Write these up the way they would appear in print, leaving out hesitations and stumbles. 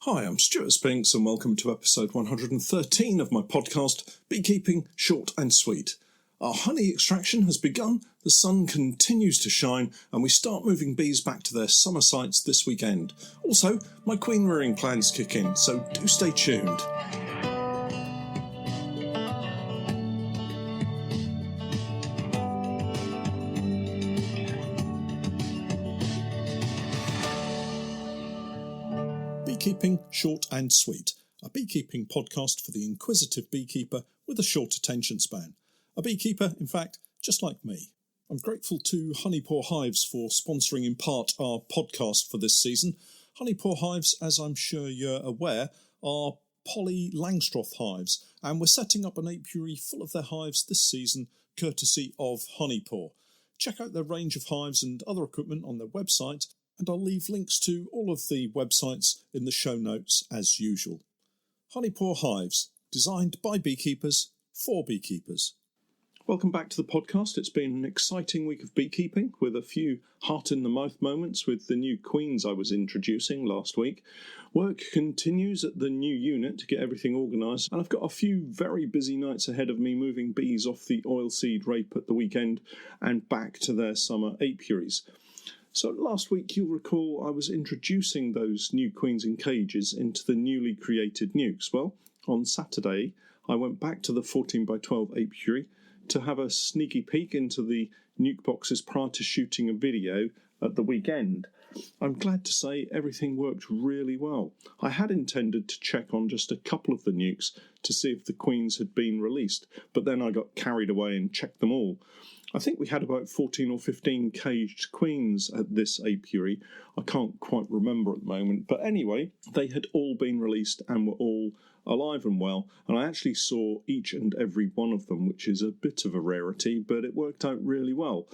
Hi, I'm Stewart Spinks and welcome to episode 113 of my podcast, Beekeeping Short and Sweet. Our honey extraction has begun, the sun continues to shine, and we start moving bees back to their summer sites this weekend. Also, my queen rearing plans kick in, so do stay tuned. Beekeeping Short and Sweet, a beekeeping podcast for the inquisitive beekeeper with a short attention span. A beekeeper, in fact, just like me. I'm grateful to Honeypore Hives for sponsoring in part our podcast for this season. Honeypore Hives, as I'm sure you're aware, are poly Langstroth hives, and we're setting up an apiary full of their hives this season, courtesy of Honeypore. Check out their range of hives and other equipment on their website, and I'll leave links to all of the websites in the show notes as usual. Honeypore Hives, designed by beekeepers for beekeepers. Welcome back to the podcast. It's been an exciting week of beekeeping with a few heart-in-the-mouth moments with the new queens I was introducing last week. Work continues at the new unit to get everything organised, and I've got a few very busy nights ahead of me moving bees off the Oilseed Rape at the weekend and back to their summer apiaries. So last week, you'll recall, I was introducing those new queens in cages into the newly created nucs. Well, on Saturday, I went back to the 14 by 12 apiary to have a sneaky peek into the nuc boxes prior to shooting a video at the weekend. I'm glad to say everything worked really well. I had intended to check on just a couple of the nucs to see if the queens had been released, but then I got carried away and checked them all. I think we had about 14 or 15 caged queens at this apiary. I can't quite remember at the moment, but anyway, they had all been released and were all alive and well, and I actually saw each and every one of them, which is a bit of a rarity, but it worked out really well.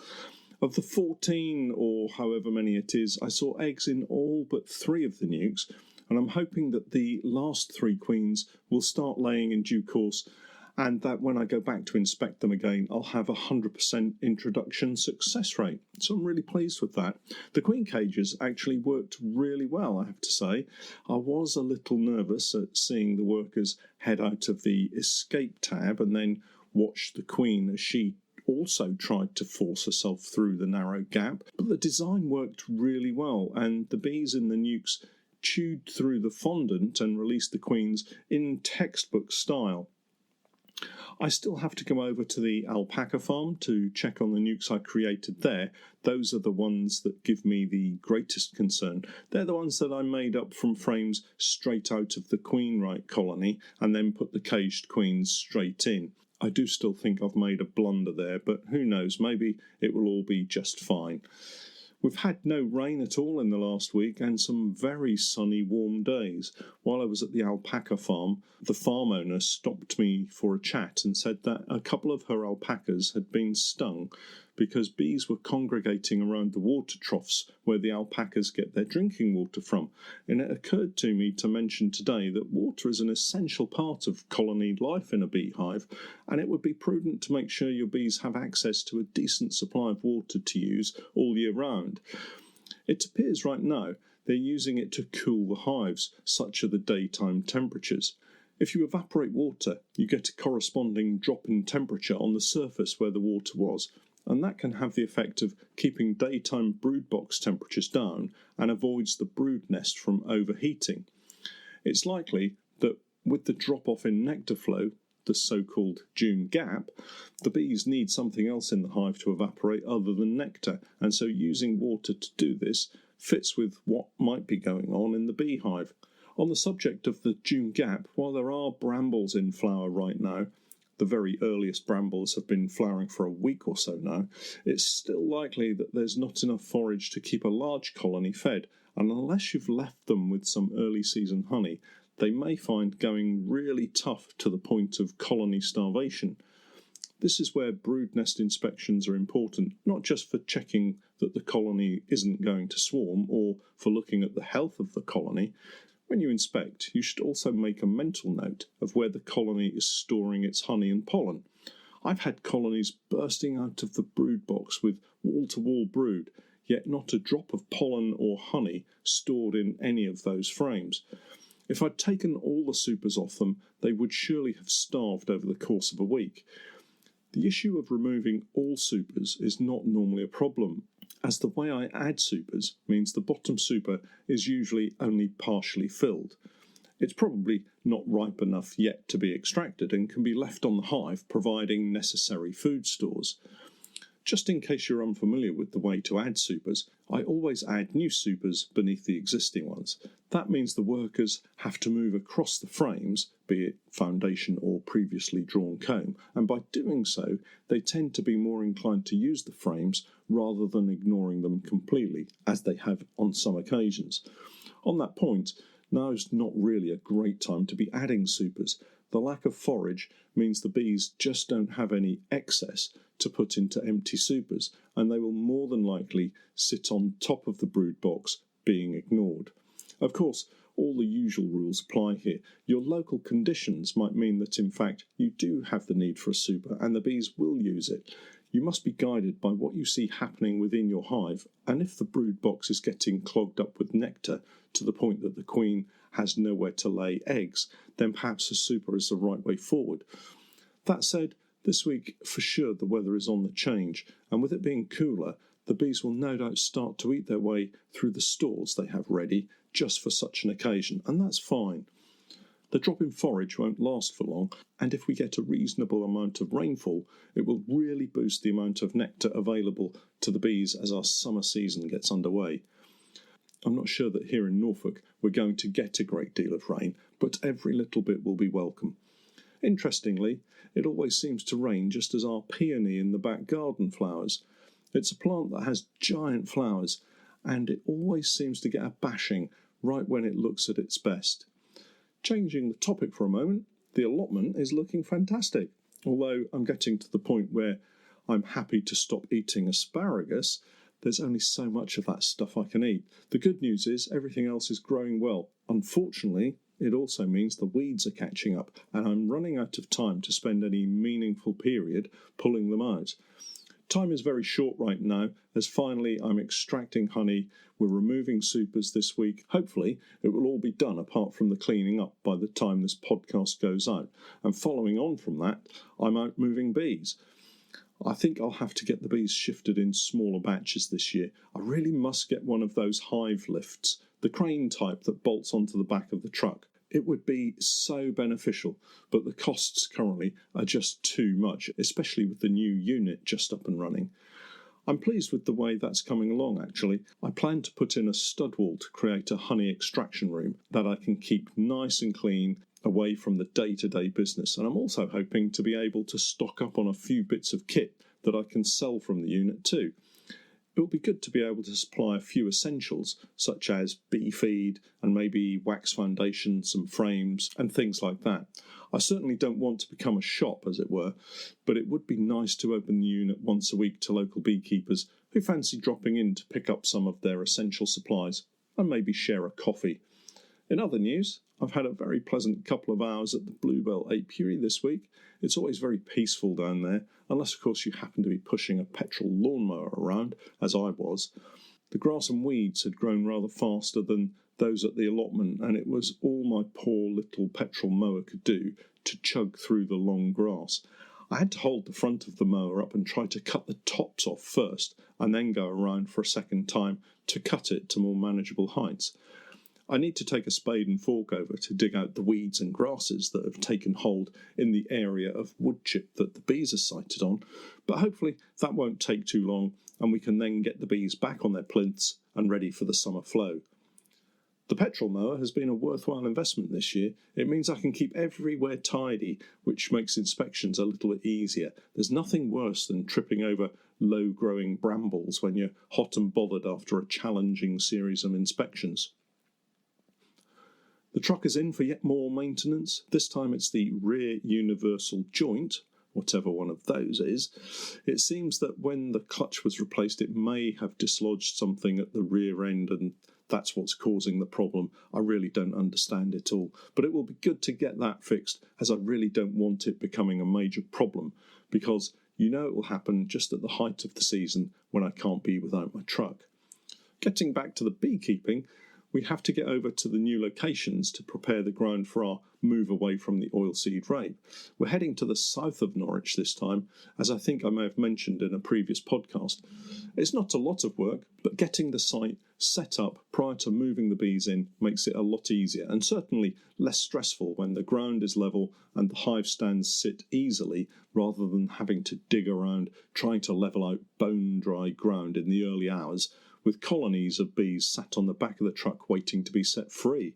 Of the 14 or however many it is, I saw eggs in all but 3 of the nucs, and I'm hoping that the last 3 queens will start laying in due course, and that when I go back to inspect them again, I'll have a 100% introduction success rate. So I'm really pleased with that. The queen cages actually worked really well, I have to say. I was a little nervous at seeing the workers head out of the escape tab and then watch the queen as she also tried to force herself through the narrow gap. But the design worked really well, and the bees in the nucs chewed through the fondant and released the queens in textbook style. I still have to go over to the Alpaca farm to check on the nucs I created there. Those are the ones that give me the greatest concern. They're the ones that I made up from frames straight out of the queenright colony and then put the caged queens straight in. I do still think I've made a blunder there, but who knows, maybe it will all be just fine. We've had no rain at all in the last week and some very sunny, warm days. While I was at the Alpaca farm, the farm owner stopped me for a chat and said that a couple of her alpacas had been stung because bees were congregating around the water troughs where the alpacas get their drinking water from. And it occurred to me to mention today that water is an essential part of colony life in a beehive, and it would be prudent to make sure your bees have access to a decent supply of water to use all year round. It appears right now they're using it to cool the hives, such are the daytime temperatures. If you evaporate water, you get a corresponding drop in temperature on the surface where the water was, and that can have the effect of keeping daytime brood box temperatures down and avoids the brood nest from overheating. It's likely that with the drop-off in nectar flow, the so-called June gap, the bees need something else in the hive to evaporate other than nectar, and so using water to do this fits with what might be going on in the beehive. On the subject of the June gap, while there are brambles in flower right now, the very earliest brambles have been flowering for a week or so now, it's still likely that there's not enough forage to keep a large colony fed, and unless you've left them with some early season honey, they may find going really tough to the point of colony starvation. This is where brood nest inspections are important, not just for checking that the colony isn't going to swarm or for looking at the health of the colony. When you inspect, you should also make a mental note of where the colony is storing its honey and pollen. I've had colonies bursting out of the brood box with wall-to-wall brood, yet not a drop of pollen or honey stored in any of those frames. If I'd taken all the supers off them, they would surely have starved over the course of a week. The issue of removing all supers is not normally a problem, as the way I add supers means the bottom super is usually only partially filled. It's probably not ripe enough yet to be extracted and can be left on the hive, providing necessary food stores. Just in case you're unfamiliar with the way to add supers, I always add new supers beneath the existing ones. That means the workers have to move across the frames, be it foundation or previously drawn comb, and by doing so, they tend to be more inclined to use the frames rather than ignoring them completely, as they have on some occasions. On that point, now's not really a great time to be adding supers. The lack of forage means the bees just don't have any excess to put into empty supers, and they will more than likely sit on top of the brood box, being ignored. Of course, all the usual rules apply here. Your local conditions might mean that in fact you do have the need for a super and the bees will use it. You must be guided by what you see happening within your hive, and if the brood box is getting clogged up with nectar to the point that the queen has nowhere to lay eggs, then perhaps a super is the right way forward. That said, this week for sure the weather is on the change, and with it being cooler, the bees will no doubt start to eat their way through the stores they have ready just for such an occasion, and that's fine. The drop in forage won't last for long, and if we get a reasonable amount of rainfall, it will really boost the amount of nectar available to the bees as our summer season gets underway. I'm not sure that here in Norfolk we're going to get a great deal of rain, but every little bit will be welcome. Interestingly, it always seems to rain just as our peony in the back garden flowers. It's a plant that has giant flowers, and it always seems to get a bashing right when it looks at its best. Changing the topic for a moment, the allotment is looking fantastic. Although I'm getting to the point where I'm happy to stop eating asparagus, there's only so much of that stuff I can eat. The good news is everything else is growing well. Unfortunately, it also means the weeds are catching up, and I'm running out of time to spend any meaningful period pulling them out. Time is very short right now, as finally I'm extracting honey. We're removing supers this week. Hopefully, it will all be done apart from the cleaning up by the time this podcast goes out. And following on from that, I'm out moving bees. I think I'll have to get the bees shifted in smaller batches this year. I really must get one of those hive lifts, the crane type that bolts onto the back of the truck. It would be so beneficial, but the costs currently are just too much, especially with the new unit just up and running. I'm pleased with the way that's coming along, actually. I plan to put in a stud wall to create a honey extraction room that I can keep nice and clean, away from the day-to-day business, and I'm also hoping to be able to stock up on a few bits of kit that I can sell from the unit too. It will be good to be able to supply a few essentials such as bee feed and maybe wax foundation, some frames and things like that. I certainly don't want to become a shop, as it were, but it would be nice to open the unit once a week to local beekeepers who fancy dropping in to pick up some of their essential supplies and maybe share a coffee. In other news, I've had a very pleasant couple of hours at the Bluebell apiary this week. It's always very peaceful down there, unless of course you happen to be pushing a petrol lawnmower around, as I was. The grass and weeds had grown rather faster than those at the allotment, and it was all my poor little petrol mower could do to chug through the long grass. I had to hold the front of the mower up and try to cut the tops off first, and then go around for a second time to cut it to more manageable heights. I need to take a spade and fork over to dig out the weeds and grasses that have taken hold in the area of wood chip that the bees are sited on, but hopefully that won't take too long and we can then get the bees back on their plinths and ready for the summer flow. The petrol mower has been a worthwhile investment this year. It means I can keep everywhere tidy, which makes inspections a little bit easier. There's nothing worse than tripping over low-growing brambles when you're hot and bothered after a challenging series of inspections. The truck is in for yet more maintenance. This time it's the rear universal joint, whatever one of those is. It seems that when the clutch was replaced, it may have dislodged something at the rear end, and that's what's causing the problem. I really don't understand it all, but it will be good to get that fixed, as I really don't want it becoming a major problem, because you know it will happen just at the height of the season when I can't be without my truck. Getting back to the beekeeping, we have to get over to the new locations to prepare the ground for our move away from the oilseed rape. We're heading to the south of Norwich this time, as I think I may have mentioned in a previous podcast. It's not a lot of work, but getting the site set up prior to moving the bees in makes it a lot easier, and certainly less stressful when the ground is level and the hive stands sit easily, rather than having to dig around trying to level out bone-dry ground in the early hours, with colonies of bees sat on the back of the truck waiting to be set free.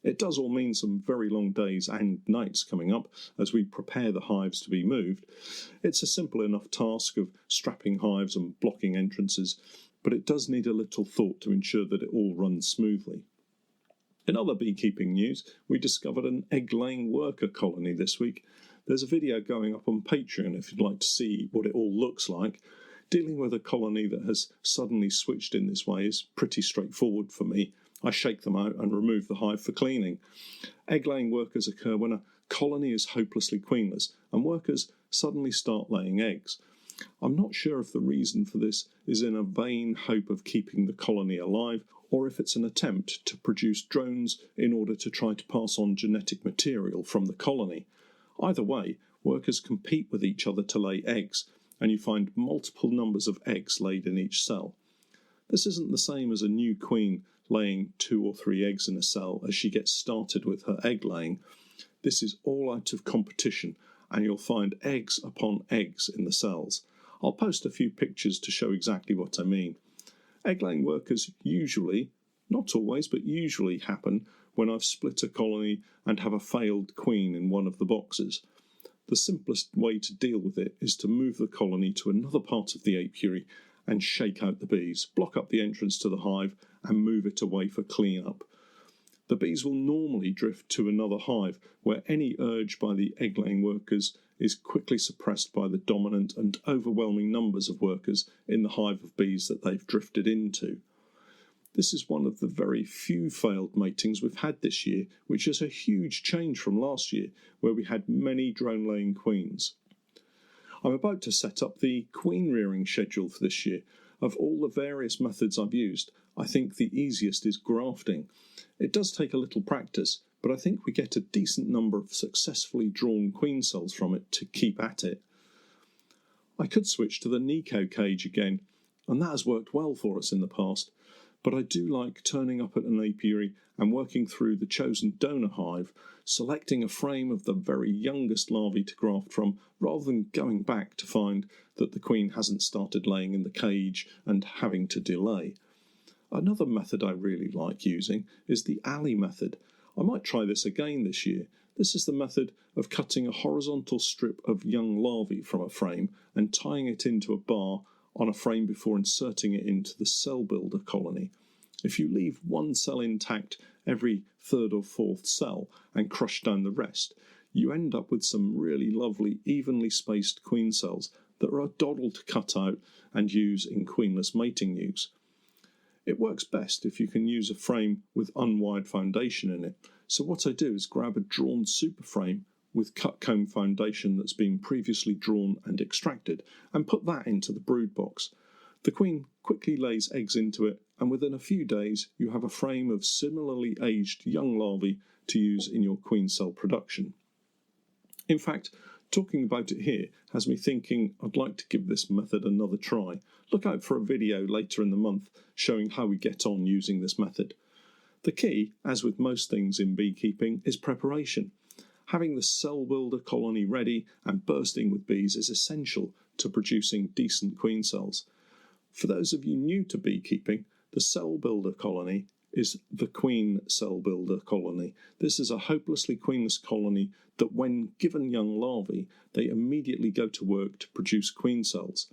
It does all mean some very long days and nights coming up as we prepare the hives to be moved. It's a simple enough task of strapping hives and blocking entrances, but it does need a little thought to ensure that it all runs smoothly. In other beekeeping news, we discovered an egg-laying worker colony this week. There's a video going up on Patreon if you'd like to see what it all looks like. Dealing with a colony that has suddenly switched in this way is pretty straightforward for me. I shake them out and remove the hive for cleaning. Egg-laying workers occur when a colony is hopelessly queenless and workers suddenly start laying eggs. I'm not sure if the reason for this is in a vain hope of keeping the colony alive, or if it's an attempt to produce drones in order to try to pass on genetic material from the colony. Either way, workers compete with each other to lay eggs, and you find multiple numbers of eggs laid in each cell. This isn't the same as a new queen laying 2 or 3 eggs in a cell as she gets started with her egg laying. This is all out of competition, and you'll find eggs upon eggs in the cells. I'll post a few pictures to show exactly what I mean. Egg-laying workers usually, not always, but usually happen when I've split a colony and have a failed queen in one of the boxes. The simplest way to deal with it is to move the colony to another part of the apiary and shake out the bees, block up the entrance to the hive and move it away for clean-up. The bees will normally drift to another hive where any urge by the egg-laying workers is quickly suppressed by the dominant and overwhelming numbers of workers in the hive of bees that they've drifted into. This is one of the very few failed matings we've had this year, which is a huge change from last year, where we had many drone-laying queens. I'm about to set up the queen rearing schedule for this year. Of all the various methods I've used, I think the easiest is grafting. It does take a little practice, but I think we get a decent number of successfully drawn queen cells from it to keep at it. I could switch to the Nico cage again, and that has worked well for us in the past, but I do like turning up at an apiary and working through the chosen donor hive, selecting a frame of the very youngest larvae to graft from, rather than going back to find that the queen hasn't started laying in the cage and having to delay. Another method I really like using is the alley method. I might try this again this year. This is the method of cutting a horizontal strip of young larvae from a frame and tying it into a bar on a frame before inserting it into the cell builder colony. If you leave one cell intact every 3rd or 4th cell and crush down the rest, you end up with some really lovely evenly spaced queen cells that are a doddle to cut out and use in queenless mating nukes. It works best if you can use a frame with unwired foundation in it, so what I do is grab a drawn super frame with cut comb foundation that's been previously drawn and extracted, and put that into the brood box. The queen quickly lays eggs into it, and within a few days you have a frame of similarly aged young larvae to use in your queen cell production. In fact, talking about it here has me thinking I'd like to give this method another try. Look out for a video later in the month showing how we get on using this method. The key, as with most things in beekeeping, is preparation. Having the cell builder colony ready and bursting with bees is essential to producing decent queen cells. For those of you new to beekeeping, the cell builder colony is the queen cell builder colony. This is a hopelessly queenless colony that when given young larvae, they immediately go to work to produce queen cells.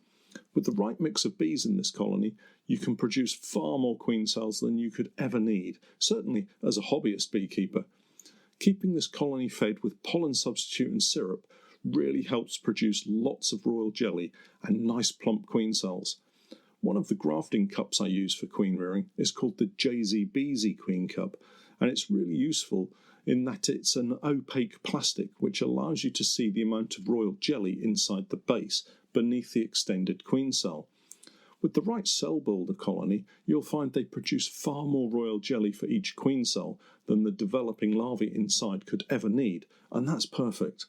With the right mix of bees in this colony, you can produce far more queen cells than you could ever need, certainly as a hobbyist beekeeper. Keeping this colony fed with pollen substitute and syrup really helps produce lots of royal jelly and nice plump queen cells. One of the grafting cups I use for queen rearing is called the JZ Beezy Queen Cup, and it's really useful in that it's an opaque plastic which allows you to see the amount of royal jelly inside the base beneath the extended queen cell. With the right cell builder colony, you'll find they produce far more royal jelly for each queen cell than the developing larvae inside could ever need, and that's perfect.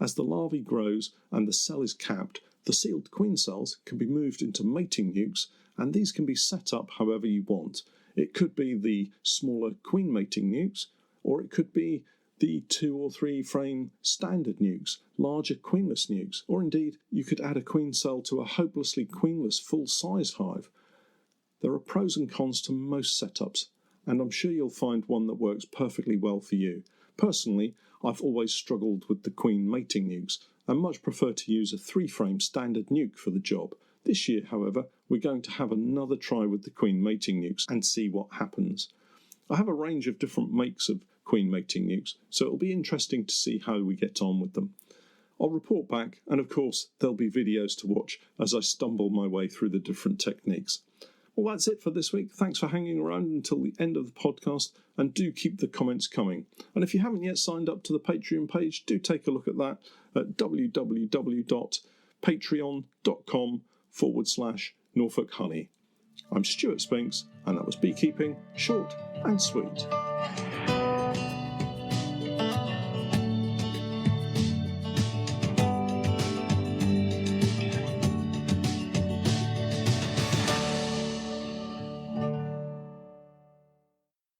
As the larvae grows and the cell is capped, the sealed queen cells can be moved into mating nucs, and these can be set up however you want. It could be the smaller queen mating nucs, or it could be the 2 or 3 frame standard nucs, larger queenless nucs, or indeed you could add a queen cell to a hopelessly queenless full-size hive. There are pros and cons to most setups, and I'm sure you'll find one that works perfectly well for you. Personally, I've always struggled with the queen mating nucs and much prefer to use a 3-frame standard nuc for the job. This year, however, we're going to have another try with the queen mating nucs and see what happens. I have a range of different makes of queen mating nucs, so it'll be interesting to see how we get on with them. I'll report back, and of course there'll be videos to watch as I stumble my way through the different techniques. Well, that's it for this week. Thanks for hanging around until the end of the podcast, and do keep the comments coming. And if you haven't yet signed up to the Patreon page, do take a look at that at www.patreon.com/Norfolk Honey. I'm Stewart Spinks, and that was Beekeeping Short and Sweet.